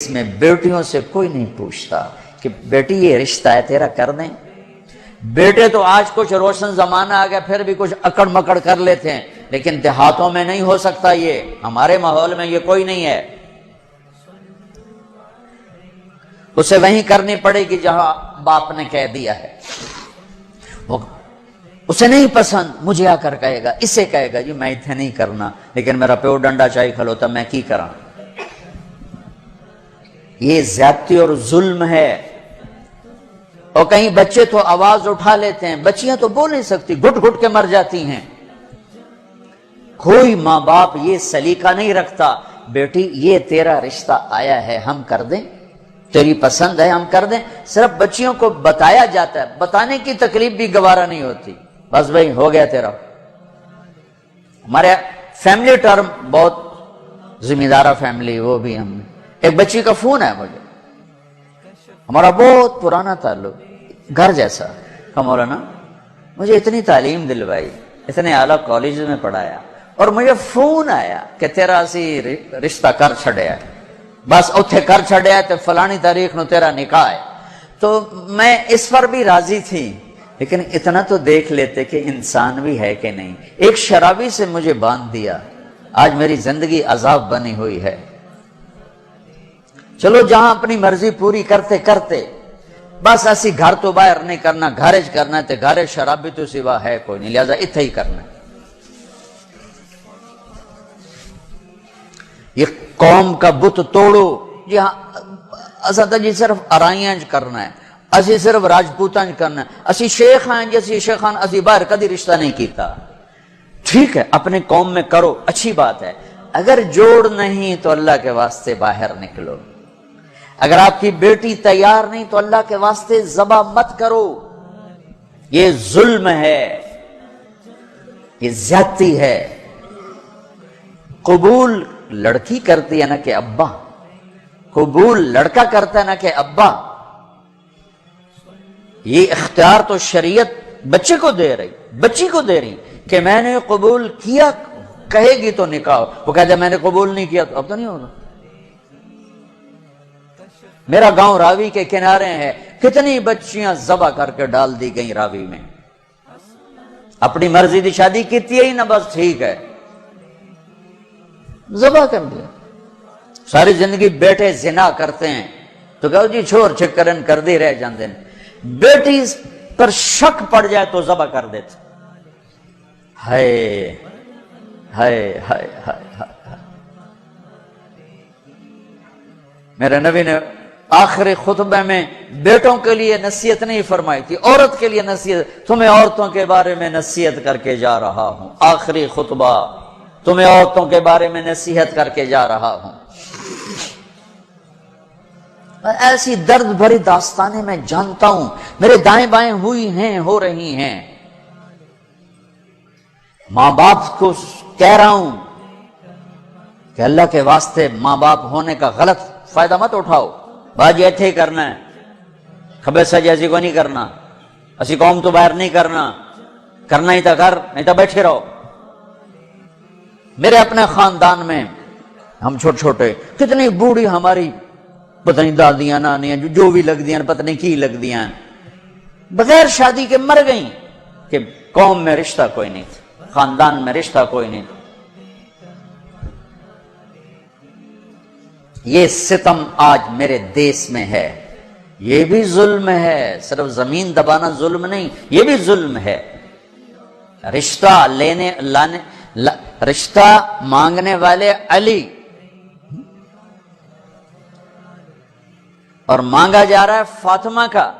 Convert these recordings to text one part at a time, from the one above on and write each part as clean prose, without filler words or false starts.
اس میں بیٹیوں سے کوئی نہیں پوچھتا کہ بیٹی یہ رشتہ ہے تیرا کر دیں. بیٹے تو آج کچھ روشن زمانہ آ گیا پھر بھی کچھ اکڑ مکڑ کر لیتے ہیں، لیکن دیہاتوں میں نہیں ہو سکتا، یہ ہمارے ماحول میں یہ کوئی نہیں ہے. اسے وہیں کرنی پڑے گی جہاں باپ نے کہہ دیا ہے. اسے نہیں پسند مجھے آ کر کہے گا، اسے کہے گا جی میں اتنے نہیں کرنا، لیکن میرا پیو ڈنڈا چاہی کھلوتا میں کی کراں. یہ زیادتی اور ظلم ہے. اور کہیں بچے تو آواز اٹھا لیتے ہیں، بچیاں تو بول نہیں سکتی، گھٹ گھٹ کے مر جاتی ہیں. کوئی ماں باپ یہ سلیقہ نہیں رکھتا بیٹی یہ تیرا رشتہ آیا ہے ہم کر دیں، تیری پسند ہے ہم کر دیں. صرف بچیوں کو بتایا جاتا ہے، بتانے کی تکلیف بھی گوارا نہیں ہوتی. بس بھائی ہو گیا تیرا. ہمارے فیملی ٹرم بہت ذمہ دارہ فیملی، وہ بھی ہم ایک بچی کا فون ہے مجھے، ہمارا بہت پرانا تعلق گھر جیسا، کہ مولانا مجھے اتنی تعلیم دلوائی، اتنے اعلیٰ کالج میں پڑھایا، اور مجھے فون آیا کہ تیرا اسی رشتہ کر چھڑیا ہے، بس اتھے کر چھڑیا ہے تو فلانی تاریخ نو تیرا نکاح ہے. تو میں اس پر بھی راضی تھی، لیکن اتنا تو دیکھ لیتے کہ انسان بھی ہے کہ نہیں. ایک شرابی سے مجھے باندھ دیا، آج میری زندگی عذاب بنی ہوئی ہے. چلو جہاں اپنی مرضی پوری کرتے کرتے بس اسی گھر تو باہر نہیں کرنا، گھرج کرنا ہے تو گھر شرابی تو سوا ہے کوئی نہیں، لہذا اتھے ہی کرنا ہے. یہ قوم کا بت توڑو، جی ہاں اسا جی صرف ارائیاں کرنا ہے، اسی صرف راجپوتاں کرنا ہے، اسی شیخ ہیں جیسی شیخان اسی باہر کدی رشتہ نہیں کیتا. ٹھیک ہے اپنے قوم میں کرو، اچھی بات ہے. اگر جوڑ نہیں تو اللہ کے واسطے باہر نکلو. اگر آپ کی بیٹی تیار نہیں تو اللہ کے واسطے ذبح مت کرو. یہ ظلم ہے، یہ زیادتی ہے. قبول لڑکی کرتی ہے نہ کہ ابا، قبول لڑکا کرتا ہے نہ کہ ابا. یہ اختیار تو شریعت بچے کو دے رہی، بچی کو دے رہی کہ میں نے قبول کیا، کہے گی تو نکاح. وہ کہتے ہیں میں نے قبول نہیں کیا تو اب تو نہیں ہوگا. میرا گاؤں راوی کے کنارے ہے، کتنی بچیاں ذبح کر کے ڈال دی گئیں راوی میں. اپنی مرضی دی شادی کیتی ہے نا، بس ٹھیک ہے ذبح کر دیا. ساری زندگی بیٹے زنا کرتے ہیں تو کہو جی چھوڑ چھکرن کر دی رہ جاندے ہیں. بیٹی پر شک پڑ جائے تو ذبح کر دیتے. ہائے ہائے ہائے ہائے ہائے. میرے نبی نے آخری خطبے میں بیٹوں کے لیے نصیحت نہیں فرمائی تھی، عورت کے لیے نصیحت. تمہیں عورتوں کے بارے میں نصیحت کر کے جا رہا ہوں، آخری خطبہ تمہیں عورتوں کے بارے میں نصیحت کر کے جا رہا ہوں. ایسی درد بھری داستانیں میں جانتا ہوں، میرے دائیں بائیں ہوئی ہیں، ہو رہی ہیں. ماں باپ کو کہہ رہا ہوں کہ اللہ کے واسطے ماں باپ ہونے کا غلط فائدہ مت اٹھاؤ. باجی ایتھے ہی کرنا ہے، خبر سج ایسی کو نہیں کرنا، اسی قوم تو باہر نہیں کرنا، کرنا ہی تھا کر نہیں تو بیٹھے رہو. میرے اپنے خاندان میں ہم چھوٹے چھوٹے کتنی بوڑھی ہماری پتہ نہیں دادیاں نانیاں جو بھی لگ دیاں پتہ نہیں کی لگ دیاں بغیر شادی کے مر گئیں کہ قوم میں رشتہ کوئی نہیں تھا، خاندان میں رشتہ کوئی نہیں تھا. یہ ستم آج میرے دیس میں ہے. یہ بھی ظلم ہے، صرف زمین دبانا ظلم نہیں، یہ بھی ظلم ہے. رشتہ رشتہ مانگنے والے علی اور مانگا جا رہا ہے فاطمہ کا.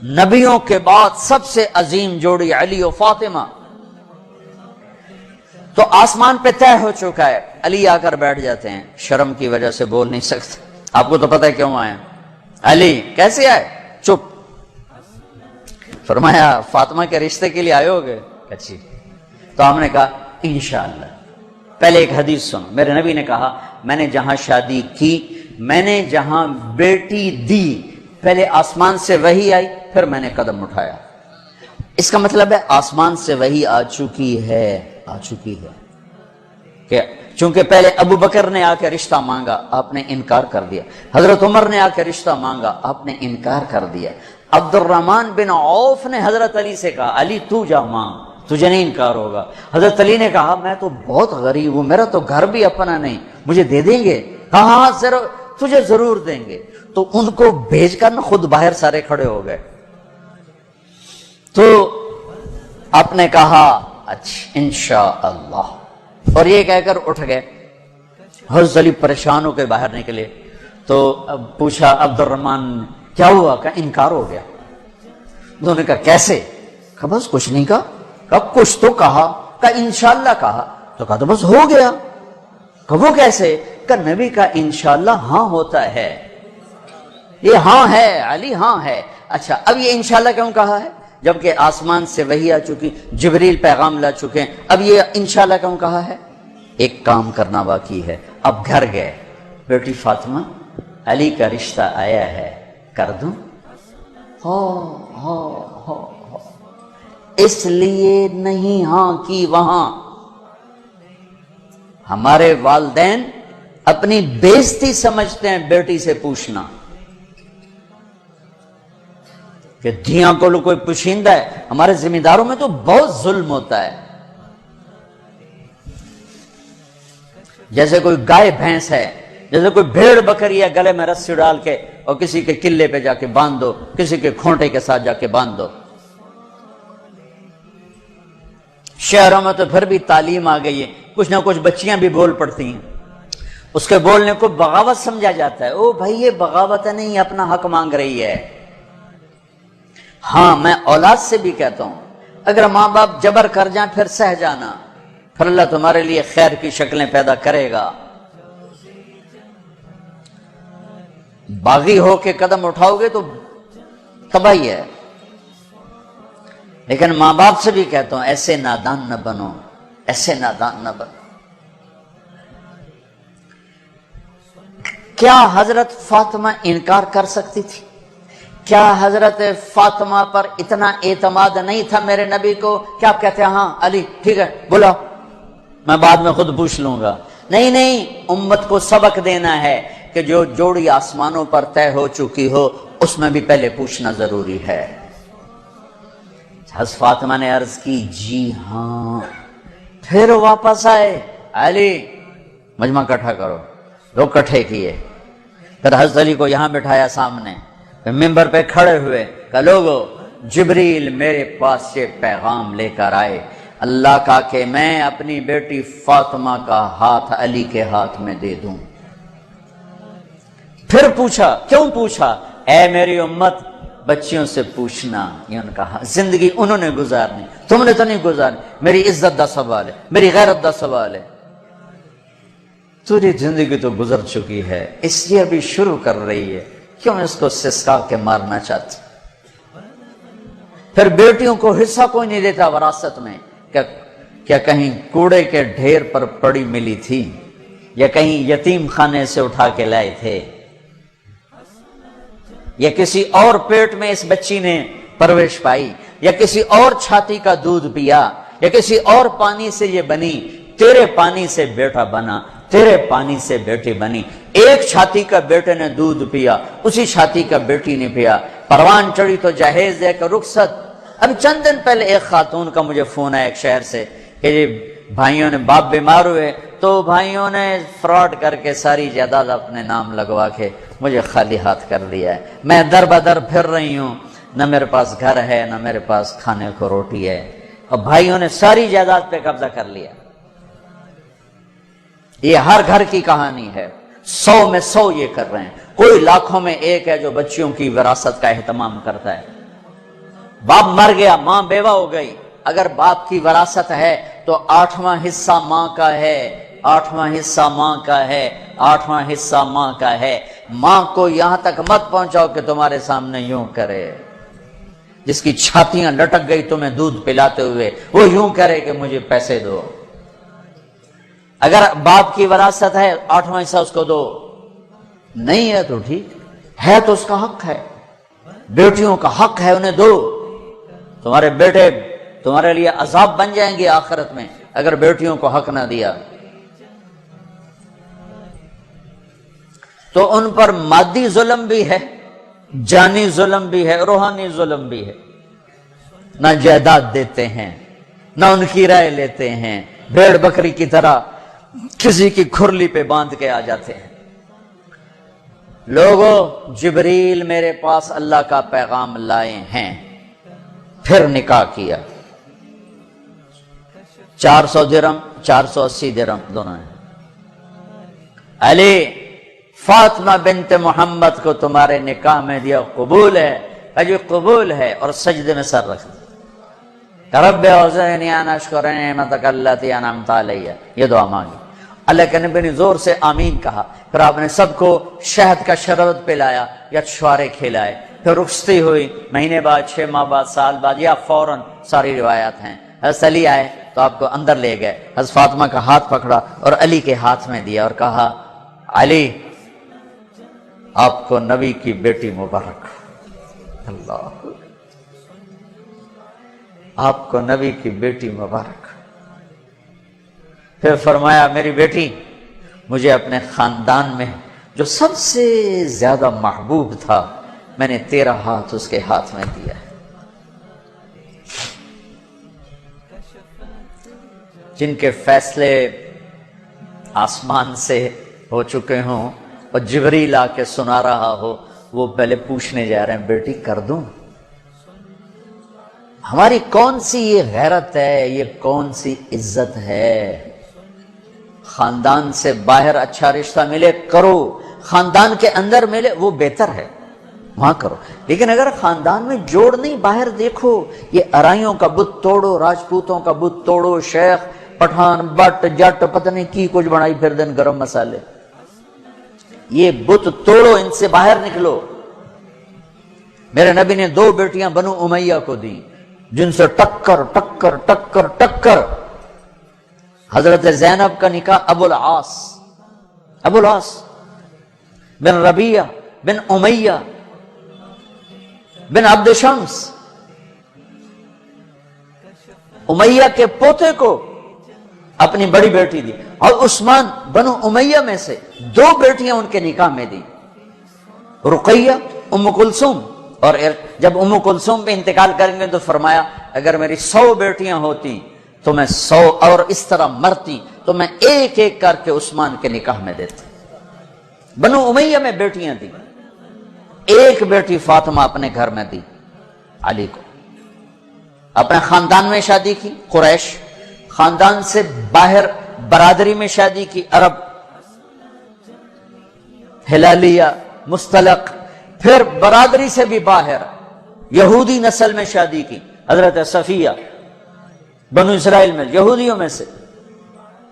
نبیوں کے بعد سب سے عظیم جوڑی علی و فاطمہ. تو آسمان پہ طے ہو چکا ہے. علی آ کر بیٹھ جاتے ہیں، شرم کی وجہ سے بول نہیں سکتے. آپ کو تو پتہ ہے کیوں آئے. علی کیسے آئے؟ چپ. فرمایا فاطمہ کے رشتے کے لیے آئے ہوگے؟ اچھی. تو ہم نے کہا انشاءاللہ. پہلے ایک حدیث سنو. میرے نبی نے کہا میں نے جہاں شادی کی، میں نے جہاں بیٹی دی، پہلے آسمان سے وحی آئی پھر میں نے قدم اٹھایا. اس کا مطلب ہے آسمان سے وحی آ چکی ہے، آ چکی ہے. کہ چونکہ پہلے ابو بکر نے آ کے رشتہ مانگا، آپ نے انکار کر دیا، حضرت عمر نے آ کے رشتہ مانگا، آپ نے انکار کر دیا، عبد الرحمن بن عوف نے حضرت علی سے کہا علی تو جا مانگ، تجھے نہیں انکار ہوگا۔ حضرت علی نے کہا میں تو بہت غریب ہوں، میرا تو گھر بھی اپنا نہیں، مجھے دے دیں گے؟ کہا ہاں تجھے ضرور دیں گے۔ تو ان کو بھیج کر خود باہر سارے کھڑے ہو گئے۔ تو آپ نے کہا اچھا انشاءاللہ، اور یہ کہہ کر اٹھ گئے۔ حضرت علی پریشان ہو کے باہر نکلے تو اب پوچھا عبد الرحمن کیا ہوا؟ کہ انکار ہو گیا۔ انہوں نے کہا کیسے؟ کہا بس کچھ نہیں کہا۔ کہا کچھ تو کہا؟ کہا انشاءاللہ کہا۔ تو کہا تو بس ہو گیا۔ کہا وہ کیسے؟ کہ نبی کا انشاءاللہ ہاں ہوتا ہے، یہ ہاں ہے علی، ہاں ہے۔ اچھا اب یہ انشاءاللہ کیوں کہا ہے جبکہ آسمان سے وحی آ چکی، جبریل پیغام لا چکے ہیں، اب یہ انشاءاللہ کیوں کہا ہے؟ ایک کام کرنا باقی ہے۔ اب گھر گئے، بیٹی فاطمہ علی کا رشتہ آیا ہے، کر دوں؟ اس لیے نہیں ہاں کی وہاں۔ ہمارے والدین اپنی بےزتی سمجھتے ہیں بیٹی سے پوچھنا کہ دھیاں کو کوئی پوشیندہ ہے۔ ہمارے ذمہ داروں میں تو بہت ظلم ہوتا ہے۔ جیسے کوئی گائے بھینس ہے، جیسے کوئی بھیڑ بکری ہے، گلے میں رسی ڈال کے اور کسی کے قلعے پہ جا کے باندھ دو، کسی کے کھونٹے کے ساتھ جا کے باندھ دو۔ شہروں میں تو پھر بھی تعلیم آ گئی ہے، کچھ نہ کچھ بچیاں بھی بول پڑتی ہیں، اس کے بولنے کو بغاوت سمجھا جاتا ہے۔ او بھائی یہ بغاوت نہیں، اپنا حق مانگ رہی ہے۔ ہاں میں اولاد سے بھی کہتا ہوں اگر ماں باپ جبر کر جائیں پھر سہ جانا، پھر اللہ تمہارے لیے خیر کی شکلیں پیدا کرے گا۔ باغی ہو کے قدم اٹھاؤ گے تو تباہی ہے۔ لیکن ماں باپ سے بھی کہتا ہوں ایسے نادان نہ بنو، ایسے نادان نہ بنو۔ کیا حضرت فاطمہ انکار کر سکتی تھی؟ کیا حضرت فاطمہ پر اتنا اعتماد نہیں تھا میرے نبی کو؟ کیا آپ کہتے ہیں ہاں علی ٹھیک ہے بولا، میں بعد میں خود پوچھ لوں گا؟ نہیں نہیں، امت کو سبق دینا ہے کہ جو جوڑی آسمانوں پر طے ہو چکی ہو اس میں بھی پہلے پوچھنا ضروری ہے۔ حضرت فاطمہ نے عرض کی جی ہاں، پھر واپس آئے، علی مجمع کٹھا کرو، لوگ کٹھے کیے، پھر حضرت علی کو یہاں بٹھایا سامنے، ممبر پہ کھڑے ہوئے کہ لوگو جبریل میرے پاس یہ پیغام لے کر آئے اللہ کا کہ میں اپنی بیٹی فاطمہ کا ہاتھ علی کے ہاتھ میں دے دوں۔ پھر پوچھا، کیوں پوچھا؟ اے میری امت بچیوں سے پوچھنا، یہ ان کا زندگی انہوں نے گزارنی، تم نے تو نہیں گزارنی، میری عزت دا سوال ہے، میری غیرت دا سوال ہے۔ تیری زندگی تو گزر چکی ہے، اس لیے ابھی شروع کر رہی ہے، کیوں اس کو سسکا کے مارنا چاہتی؟ پھر بیٹیوں کو حصہ کوئی نہیں دیتا وراثت میں، کیا کہیں کوڑے کے ڈھیر پر پڑی ملی تھی یا کہیں یتیم خانے سے اٹھا کے لائے تھے یا کسی اور پیٹ میں اس بچی نے پرورش پائی یا کسی اور چھاتی کا دودھ پیا یا کسی اور پانی سے یہ بنی؟ تیرے پانی سے بیٹا بنا، تیرے پانی سے بیٹی بنی۔ ایک چھاتی کا بیٹے نے دودھ پیا، اسی چھاتی کا بیٹی نے پیا۔ پروان چڑھی تو جہیز ہے کہ رخصت۔ اب چند دن پہلے ایک خاتون کا مجھے فون آیا ایک شہر سے کہ بھائیوں نے باپ بیمار ہوئے تو بھائیوں نے فراڈ کر کے ساری جائیداد اپنے نام لگوا کے مجھے خالی ہاتھ کر لیا ہے، میں در بدر پھر رہی ہوں، نہ میرے پاس گھر ہے نہ میرے پاس کھانے کو روٹی ہے، اور بھائیوں نے ساری جائیداد پہ قبضہ کر لیا۔ یہ ہر گھر کی کہانی ہے، 100 میں 100 یہ کر رہے ہیں، کوئی لاکھوں میں ایک ہے جو بچیوں کی وراثت کا اہتمام کرتا ہے۔ باپ مر گیا، ماں بیوہ ہو گئی، اگر باپ کی وراثت ہے تو 8واں حصہ ماں کا ہے، 8واں حصہ ماں کا ہے، 8واں حصہ ماں کا ہے۔ ماں کو یہاں تک مت پہنچاؤ کہ تمہارے سامنے یوں کرے، جس کی چھاتیاں لٹک گئی تمہیں دودھ پلاتے ہوئے، وہ یوں کرے کہ مجھے پیسے دو۔ اگر باپ کی وراثت ہے 8واں حصہ اس کو دو، نہیں ہے تو ٹھیک ہے، تو اس کا حق ہے، بیٹیوں کا حق ہے، انہیں دو۔ تمہارے بیٹے تمہارے لیے عذاب بن جائیں گے آخرت میں اگر بیٹیوں کو حق نہ دیا۔ تو ان پر مادی ظلم بھی ہے، جانی ظلم بھی ہے، روحانی ظلم بھی ہے۔ نہ جائیداد دیتے ہیں، نہ ان کی رائے لیتے ہیں، بھیڑ بکری کی طرح کسی کی کھرلی پہ باندھ کے آ جاتے ہیں۔ لوگوں، جبریل میرے پاس اللہ کا پیغام لائے ہیں، پھر نکاح کیا۔ 400 درہم، 480 درہم دونوں ہیں۔ علی، فاطمہ بنت محمد کو تمہارے نکاح میں دیا، قبول ہے؟ اجی قبول ہے، اور سجدے میں سر رکھ دیا، رب اوزعنی ان اشکر نعمتک التی انعمت علی، یہ دعا مانگی۔ اللہ کے نبی نے زور سے آمین کہا، پھر آپ نے سب کو شہد کا شربت پلایا یا چھوارے کھلائے، پھر رخصتی ہوئی، مہینے بعد، 6 ماہ بعد، سال بعد، یا فوراً، ساری روایات ہیں۔ حضرت علی آئے تو آپ کو اندر لے گئے، حضرت فاطمہ کا ہاتھ پکڑا اور علی کے ہاتھ میں دیا اور کہا، علی، آپ کو نبی کی بیٹی مبارک، اللہ، آپ کو نبی کی بیٹی مبارک۔ پھر فرمایا، میری بیٹی، مجھے اپنے خاندان میں جو سب سے زیادہ محبوب تھا، میں نے تیرا ہاتھ اس کے ہاتھ میں دیا ہے۔ جن کے فیصلے آسمان سے ہو چکے ہوں اور جبریل آ کے سنا رہا ہو، وہ پہلے پوچھنے جا رہے ہیں، بیٹی کر دوں؟ ہماری کون سی یہ غیرت ہے، یہ کون سی عزت ہے؟ خاندان سے باہر اچھا رشتہ ملے کرو، خاندان کے اندر ملے وہ بہتر ہے، وہاں کرو۔ لیکن اگر خاندان میں جوڑ نہیں، باہر دیکھو، یہ ارائیوں کا بت توڑو، راجپوتوں کا بت توڑو، شیخ پٹھان بٹ جٹ پتہ نہیں کی کچھ بنائی پھر دن گرم مسالے، یہ بت توڑو، ان سے باہر نکلو۔ میرے نبی نے 2 بیٹیاں بنو امیہ کو دی، جن سے ٹکر ٹکر ٹکر ٹکر۔ حضرت زینب کا نکاح ابو العاص بن ربیعہ بن امیہ بن عبد شمس، امیہ کے پوتے کو اپنی بڑی بیٹی دی، اور عثمان بنو امیہ میں سے 2 بیٹیاں ان کے نکاح میں دی، رقیہ، ام کلثوم۔ اور جب ام کلثوم پہ انتقال کریں گے تو فرمایا، اگر میری 100 بیٹیاں ہوتی تو میں 100 اور اس طرح مرتی تو میں ایک ایک کر کے عثمان کے نکاح میں دیتا۔ بنو امیہ میں بیٹیاں دی، ایک بیٹی فاطمہ اپنے گھر میں دی علی کو، اپنے خاندان میں شادی کی قریش، خاندان سے باہر برادری میں شادی کی عرب، ہلالیہ، مستلق، پھر برادری سے بھی باہر یہودی نسل میں شادی کی، حضرت صفیہ بنو اسرائیل میں، یہودیوں میں سے۔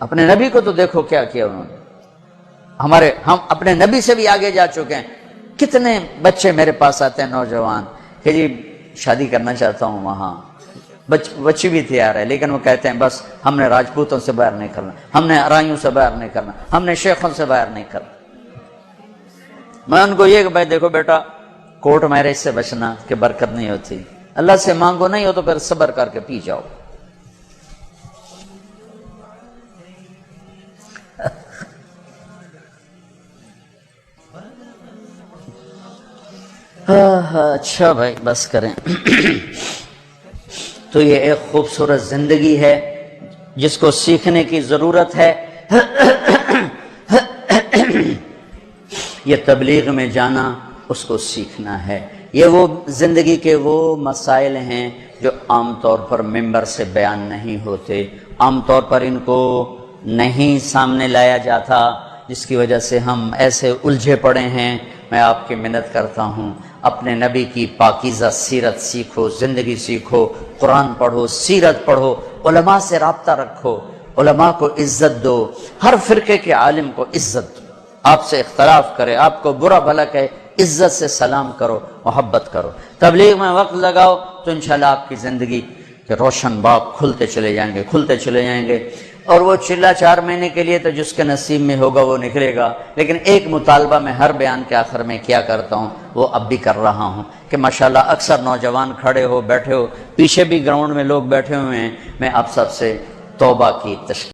اپنے نبی کو تو دیکھو کیا کیا انہوں نے، ہم اپنے نبی سے بھی آگے جا چکے ہیں۔ کتنے بچے میرے پاس آتے ہیں نوجوان کہ جی شادی کرنا چاہتا ہوں، وہاں بچی بھی تیار ہے، لیکن وہ کہتے ہیں بس ہم نے راجپوتوں سے باہر نہیں کرنا، ہم نے ارائیوں سے باہر نہیں کرنا، ہم نے شیخوں سے باہر نہیں کرنا۔ میں ان کو یہ کہ بھائی دیکھو بیٹا، کورٹ میرج سے بچنا کہ برکت نہیں ہوتی، اللہ سے مانگو، نہیں ہو تو پھر صبر کر کے پی جاؤ۔ اچھا بھائی بس کریں۔ تو یہ ایک خوبصورت زندگی ہے جس کو سیکھنے کی ضرورت ہے۔ یہ تبلیغ میں جانا، اس کو سیکھنا ہے۔ یہ وہ زندگی کے وہ مسائل ہیں جو عام طور پر ممبر سے بیان نہیں ہوتے، عام طور پر ان کو نہیں سامنے لایا جاتا، جس کی وجہ سے ہم ایسے الجھے پڑے ہیں۔ میں آپ کی منت کرتا ہوں، اپنے نبی کی پاکیزہ سیرت سیکھو، زندگی سیکھو، قرآن پڑھو، سیرت پڑھو، علماء سے رابطہ رکھو، علماء کو عزت دو، ہر فرقے کے عالم کو عزت دو، آپ سے اختلاف کرے، آپ کو برا بھلا کہے، عزت سے سلام کرو، محبت کرو، تبلیغ میں وقت لگاؤ، تو انشاءاللہ آپ کی زندگی کے روشن باب کھلتے چلے جائیں گے، کھلتے چلے جائیں گے۔ اور وہ چلا 4 مہینے کے لیے تو جس کے نصیب میں ہوگا وہ نکلے گا۔ لیکن ایک مطالبہ میں ہر بیان کے آخر میں کیا کرتا ہوں، وہ اب بھی کر رہا ہوں کہ ماشاءاللہ اکثر نوجوان کھڑے ہو، بیٹھے ہو، پیچھے بھی گراؤنڈ میں لوگ بیٹھے ہوئے ہیں، میں آپ سب سے توبہ کی تشکیل